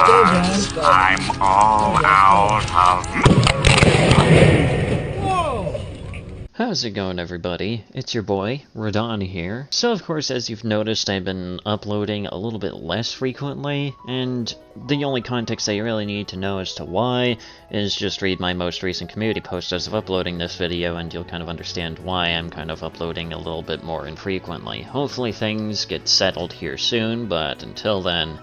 I'm all out of... How's it going, everybody? It's your boy, Radon here. So, of course, as you've noticed, I've been uploading a little bit less frequently, and the only context that you really need to know as to why is just read my most recent community post as of uploading this video, and you'll kind of understand why I'm kind of uploading a little bit more infrequently. Hopefully things get settled here soon, but until then,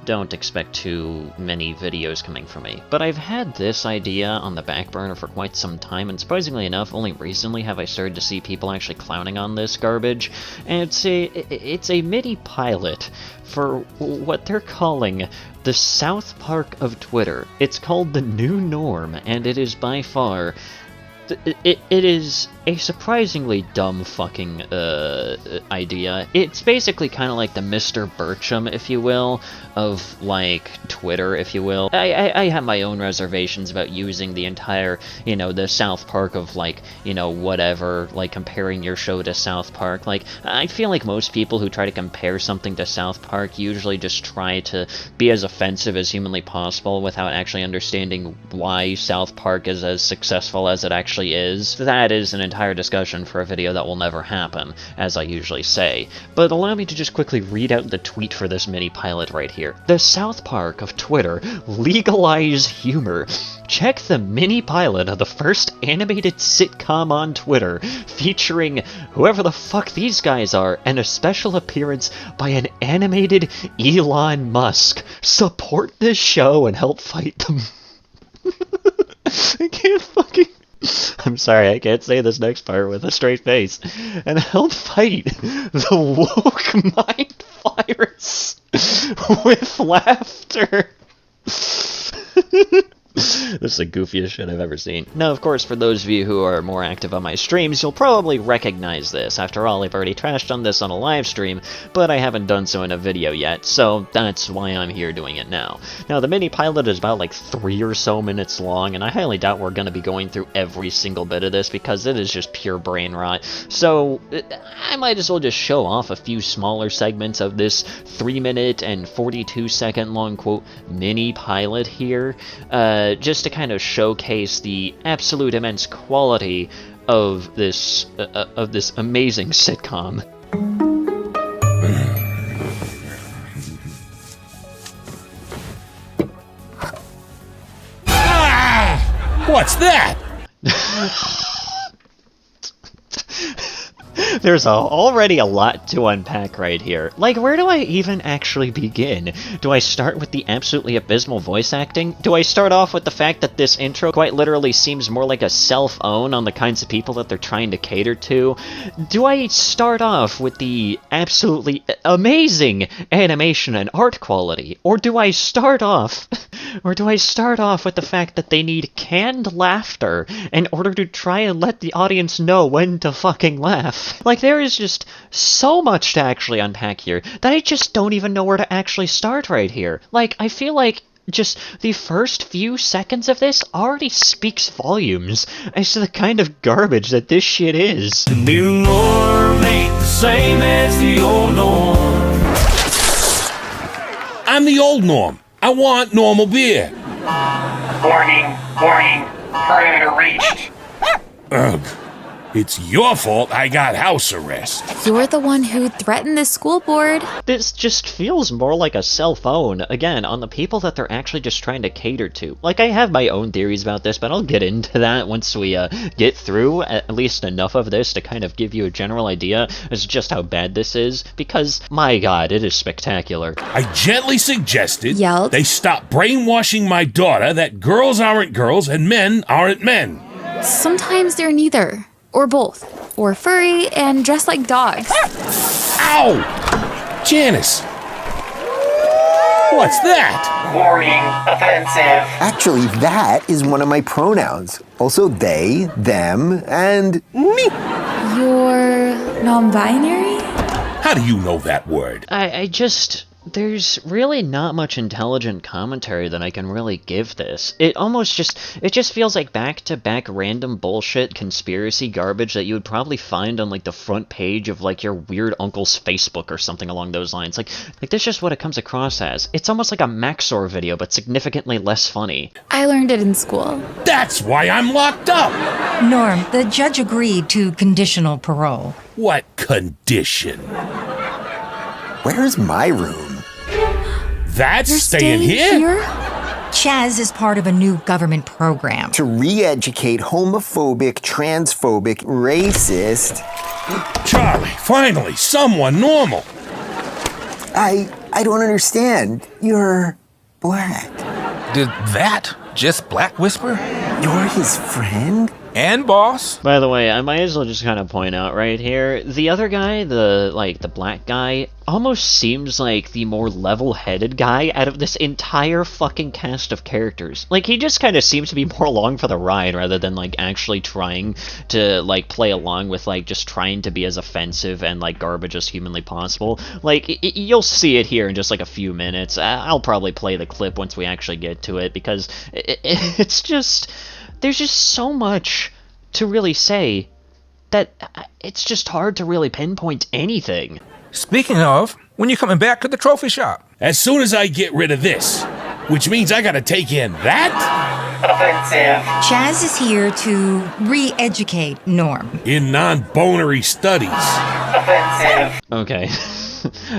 don't expect too many videos coming from me. But I've had this idea on the back burner for quite some time, and surprisingly enough, only recently have I started to see people actually clowning on this garbage. And it's a mini pilot for what they're calling the South Park of Twitter. It's called the New Norm, and it is by far... It is a surprisingly dumb fucking idea. It's basically kind of like the Mr. Burcham, if you will, of, like, Twitter, if you will. I have my own reservations about using the entire, you know, the South Park of, like, you know, whatever, like, comparing your show to South Park. Like, I feel like most people who try to compare something to South Park usually just try to be as offensive as humanly possible without actually understanding why South Park is as successful as it actually is. That is an entire discussion for a video that will never happen, as I usually say. But allow me to just quickly read out the tweet for this mini pilot right here. The South Park of Twitter, legalize humor. Check the mini pilot of the first animated sitcom on Twitter, featuring whoever the fuck these guys are, and a special appearance by an animated Elon Musk. Support this show and help fight them. I can't fucking... I'm sorry, I can't say this next part with a straight face. And help fight the woke mind virus with laughter. This is the goofiest shit I've ever seen. Now, of course, for those of you who are more active on my streams, you'll probably recognize this. After all, I've already trashed on this on a live stream, but I haven't done so in a video yet, so that's why I'm here doing it now. Now, the mini pilot is about like 3 or so minutes long, and I highly doubt we're going to be going through every single bit of this because it is just pure brain rot. So, I might as well just show off a few smaller segments of this 3-minute and 42-second long, quote, mini pilot here, just to kind of showcase the absolute immense quality of this amazing sitcom. Ah! What's that? There's already a lot to unpack right here. Like, where do I even actually begin? Do I start with the absolutely abysmal voice acting? Do I start off with the fact that this intro quite literally seems more like a self-own on the kinds of people that they're trying to cater to? Do I start off with the absolutely amazing animation and art quality? Or do I start off... Or do I start off with the fact that they need canned laughter in order to try and let the audience know when to fucking laugh? Like, there is just so much to actually unpack here that I just don't even know where to actually start right here. Like, I feel like just the first few seconds of this already speaks volumes as to the kind of garbage that this shit is. The new norm ain't the same as the old norm. I'm the old norm. I want normal beer. Warning, perimeter reached. Ugh. It's your fault I got house arrest. You're the one who threatened the school board. This just feels more like a cell phone, again, on the people that they're actually just trying to cater to. Like, I have my own theories about this, but I'll get into that once we get through at least enough of this to kind of give you a general idea as to just how bad this is, because, my god, it is spectacular. I gently suggested Yelled. they stop brainwashing my daughter that girls aren't girls and men aren't men. Sometimes they're neither. Or both. Or furry and dressed like dogs. Ow! Janice! What's that? Warning, offensive. Actually, that is one of my pronouns. Also they, them, and me. You're non-binary? How do you know that word? I just... there's really not much intelligent commentary that I can really give this. It just feels like back-to-back random bullshit conspiracy garbage that you would probably find on, like, the front page of, like, your weird uncle's Facebook or something along those lines. Like that's just what it comes across as. It's almost like a Maxor video, but significantly less funny. I learned it in school. That's why I'm locked up. Norm, the judge agreed to conditional parole. What condition? Where's my room? That's You're staying here? Chaz is part of a new government program. To re-educate homophobic, transphobic, racist. Charlie, finally, someone normal. I don't understand. You're black. Did that just Black Whisper? You're his friend? And boss? By the way, I might as well just kind of point out right here, the other guy, the black guy, almost seems like the more level-headed guy out of this entire fucking cast of characters. Like, he just kind of seems to be more along for the ride rather than, like, actually trying to, like, play along with, like, just trying to be as offensive and, like, garbage as humanly possible. Like, you'll see it here in just, like, a few minutes. I'll probably play the clip once we actually get to it, because it's just... There's just so much to really say that it's just hard to really pinpoint anything. Speaking of, when you coming back to the trophy shop? As soon as I get rid of this, which means I gotta take in that? Offensive. Chaz is here to re-educate Norm. In non-bonery studies. Offensive. Okay.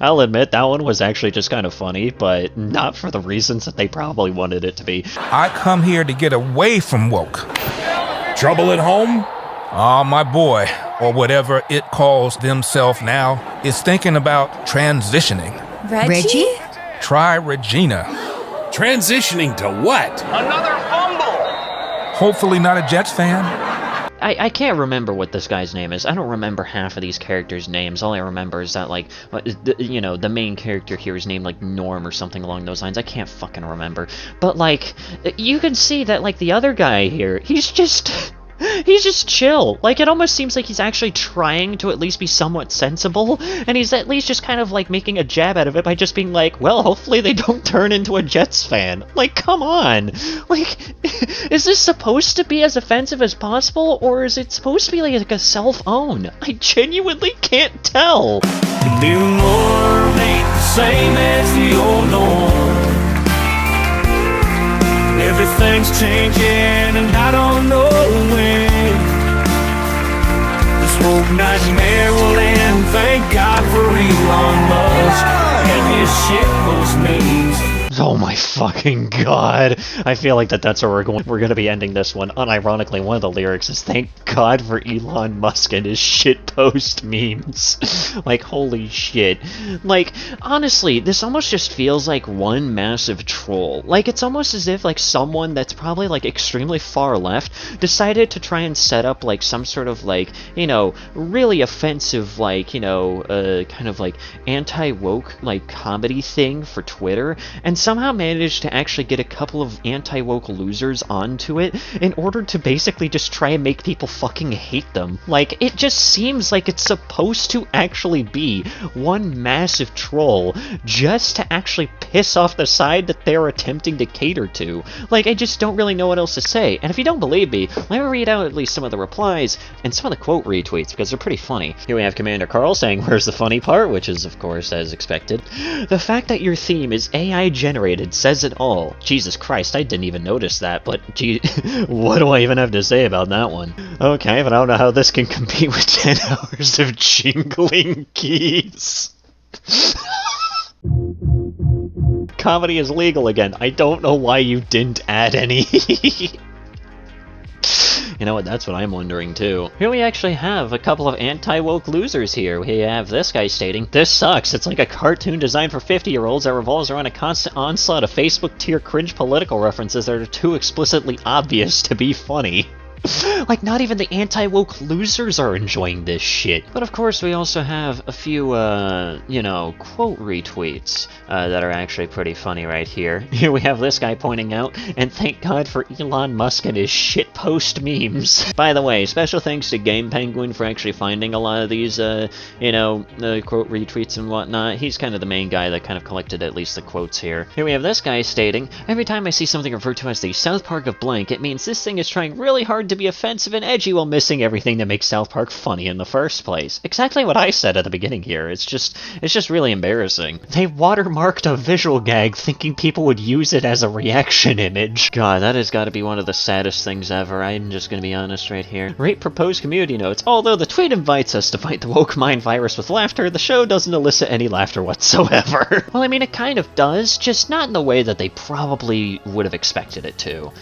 I'll admit that one was actually just kind of funny, but not for the reasons that they probably wanted it to be. I come here to get away from woke. Trouble at home? My boy, or whatever it calls themselves now, is thinking about transitioning. Reggie? Try Regina. Transitioning to what? Hopefully not a Jets fan. I can't remember what this guy's name is. I don't remember half of these characters' names. All I remember is that, like, the main character here is named, like, Norm or something along those lines. I can't fucking remember. But, like, you can see that, like, the other guy here, he's just chill. Like, it almost seems like he's actually trying to at least be somewhat sensible, and he's at least just kind of, like, making a jab out of it by just being like, well, hopefully they don't turn into a Jets fan. Like, come on. Like, is this supposed to be as offensive as possible, or is it supposed to be, like a self-own? I genuinely can't tell. The new norm ain't the same as the old norm. Everything's changing and I don't know when. This woke nightmare will end. Thank God for Elon Musk and his shitpost memes. Oh my fucking god. I feel like that's where we're gonna be ending this one. Unironically, one of the lyrics is thank God for Elon Musk and his shitpost memes. Like, holy shit. Like, honestly, this almost just feels like one massive troll. Like, it's almost as if, like, someone that's probably, like, extremely far left decided to try and set up, like, some sort of, like, you know, really offensive, like, you know, kind of, like, anti-woke, like, comedy thing for Twitter, and somehow managed to actually get a couple of anti-woke losers onto it in order to basically just try and make people fucking hate them. Like, it just seems like it's supposed to actually be one massive troll just to actually piss off the side that they're attempting to cater to. Like, I just don't really know what else to say. And if you don't believe me, let me read out at least some of the replies and some of the quote retweets, because they're pretty funny. Here we have Commander Carl saying, where's the funny part? Which is, of course, as expected. The fact that your theme is AI generated says it all. Jesus Christ, I didn't even notice that, but gee, what do I even have to say about that one? Okay, but I don't know how this can compete with 10 hours of jingling keys. Comedy is legal again. I don't know why you didn't add any. You know what, that's what I'm wondering too. Here we actually have a couple of anti-woke losers here. We have this guy stating, this sucks. It's like a cartoon designed for 50-year-olds that revolves around a constant onslaught of Facebook tier cringe political references that are too explicitly obvious to be funny. Like, not even the anti-woke losers are enjoying this shit. But of course, we also have a few, you know, quote retweets that are actually pretty funny right here. Here we have this guy pointing out, and thank God for Elon Musk and his shitpost memes. By the way, special thanks to Game Penguin for actually finding a lot of these, you know, quote retweets and whatnot. He's kind of the main guy that kind of collected at least the quotes here. Here we have this guy stating, every time I see something referred to as the South Park of blank, it means this thing is trying really hard to be offensive and edgy while missing everything that makes South Park funny in the first place. Exactly what I said at the beginning here. It's just really embarrassing. They watermarked a visual gag thinking people would use it as a reaction image. God, that has got to be one of the saddest things ever. I'm just gonna be honest right here. Rate proposed community notes. Although the tweet invites us to fight the woke mind virus with laughter, the show doesn't elicit any laughter whatsoever. Well, I mean, it kind of does, just not in the way that they probably would have expected it to.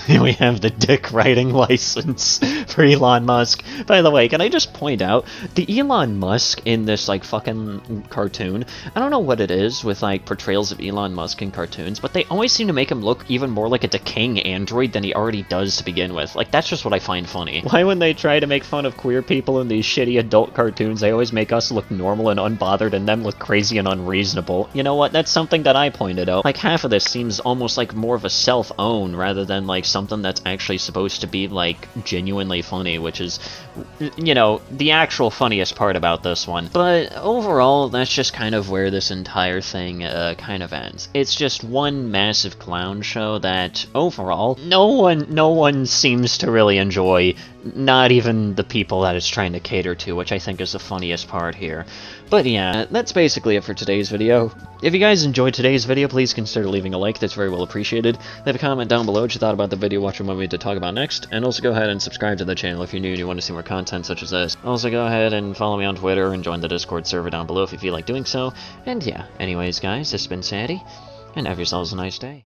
Here we have the dick writing license for Elon Musk. By the way, can I just point out, the Elon Musk in this, like, fucking cartoon, I don't know what it is with, like, portrayals of Elon Musk in cartoons, but they always seem to make him look even more like a decaying android than he already does to begin with. Like, that's just what I find funny. Why when they try to make fun of queer people in these shitty adult cartoons, they always make us look normal and unbothered and them look crazy and unreasonable? You know what? That's something that I pointed out. Like, half of this seems almost like more of a self-own rather than, like, something that's actually supposed to be, like, genuinely funny, which is, you know, the actual funniest part about this one. But overall, that's just kind of where this entire thing kind of ends. It's just one massive clown show that, overall, no one seems to really enjoy, not even the people that it's trying to cater to, which I think is the funniest part here. But yeah, that's basically it for today's video. If you guys enjoyed today's video, please consider leaving a like, that's very well appreciated. Leave a comment down below what you thought about the video, what you want me to talk about next, and also go ahead and subscribe to the channel if you're new and you want to see more content such as this. Also go ahead and follow me on Twitter and join the Discord server down below if you feel like doing so. And yeah, anyways guys, this has been Sadie, and have yourselves a nice day.